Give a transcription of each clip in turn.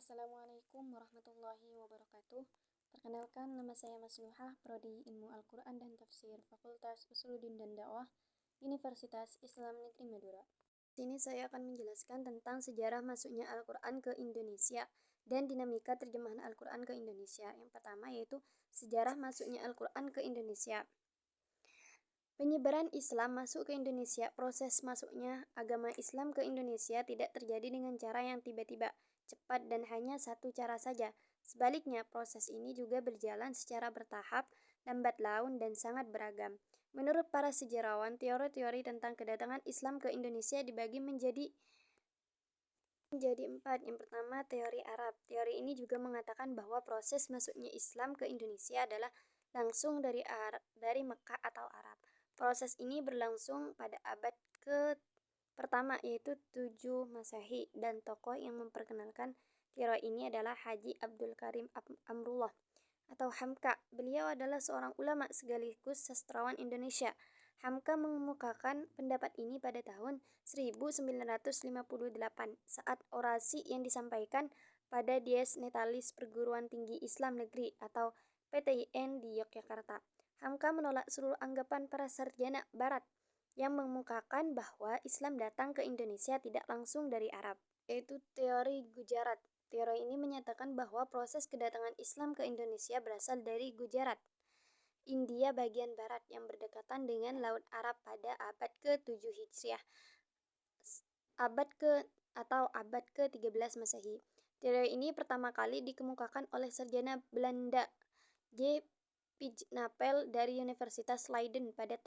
Assalamualaikum warahmatullahi wabarakatuh. Perkenalkan, nama saya Mas Nuhah, Prodi Ilmu Al-Quran dan Tafsir, Fakultas Usuluddin dan Dakwah, Universitas Islam Negeri Madura. Di sini saya akan menjelaskan tentang sejarah masuknya Al-Quran ke Indonesia dan dinamika terjemahan Al-Quran ke Indonesia. Yang pertama yaitu sejarah masuknya Al-Quran ke Indonesia. Penyebaran Islam masuk ke Indonesia. Proses masuknya agama Islam ke Indonesia tidak terjadi dengan cara yang tiba-tiba, cepat, dan hanya satu cara saja. Sebaliknya, proses ini juga berjalan secara bertahap, lambat laun, dan sangat beragam. Menurut para sejarawan, teori-teori tentang kedatangan Islam ke Indonesia dibagi menjadi empat. Yang pertama, teori Arab. Teori ini juga mengatakan bahwa proses masuknya Islam ke Indonesia adalah langsung dari Mekah atau Arab. Proses ini berlangsung pada abad pertama yaitu 7 Masehi, dan tokoh yang memperkenalkan teori ini adalah Haji Abdul Karim Amrullah atau Hamka. Beliau adalah seorang ulama sekaligus sastrawan Indonesia. Hamka mengemukakan pendapat ini pada tahun 1958 saat orasi yang disampaikan pada Dies Natalis Perguruan Tinggi Islam Negeri atau PTIN di Yogyakarta. Hamka menolak seluruh anggapan para sarjana Barat yang mengemukakan bahwa Islam datang ke Indonesia tidak langsung dari Arab, yaitu teori Gujarat. Teori ini menyatakan bahwa proses kedatangan Islam ke Indonesia berasal dari Gujarat, India bagian barat yang berdekatan dengan Laut Arab pada abad ke-7 Hijriah, abad ke-13 Masehi. Teori ini pertama kali dikemukakan oleh sarjana Belanda J. Pignapel dari Universitas Leiden pada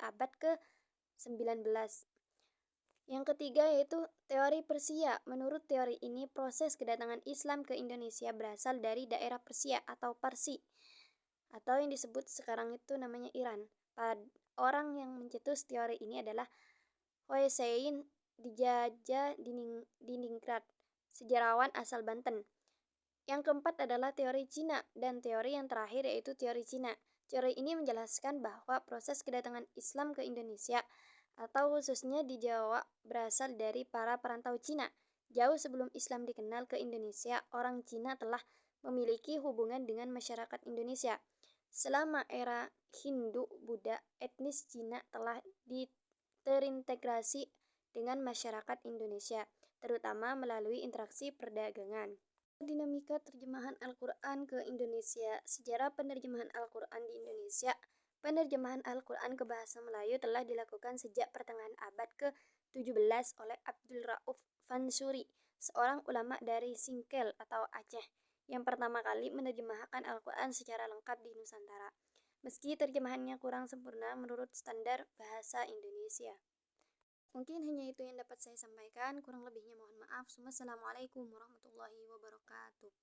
abad ke-19. Yang ketiga yaitu teori Persia. Menurut teori ini, proses kedatangan Islam ke Indonesia berasal dari daerah Persia atau Parsi, atau yang disebut sekarang itu namanya Iran. Orang yang mencetus teori ini adalah Hossein Dijaja Diningrat, sejarawan asal Banten. Yang keempat adalah teori Cina, dan teori yang terakhir yaitu teori Cina. Teori ini menjelaskan bahwa proses kedatangan Islam ke Indonesia, atau khususnya di Jawa, berasal dari para perantau Cina. Jauh sebelum Islam dikenal ke Indonesia, orang Cina telah memiliki hubungan dengan masyarakat Indonesia. Selama era Hindu-Buddha, etnis Cina telah terintegrasi dengan masyarakat Indonesia, terutama melalui interaksi perdagangan. Dinamika terjemahan Al-Quran ke Indonesia. Sejarah penerjemahan Al-Quran di Indonesia. Penerjemahan Al-Quran ke bahasa Melayu telah dilakukan sejak pertengahan abad ke-17 oleh Abdul Rauf Fansuri, seorang ulama dari Singkel atau Aceh, yang pertama kali menerjemahkan Al-Quran secara lengkap di Nusantara, meski terjemahannya kurang sempurna menurut standar bahasa Indonesia. Mungkin hanya itu yang dapat saya sampaikan, kurang lebihnya mohon maaf. Wassalamualaikum warahmatullahi wabarakatuh.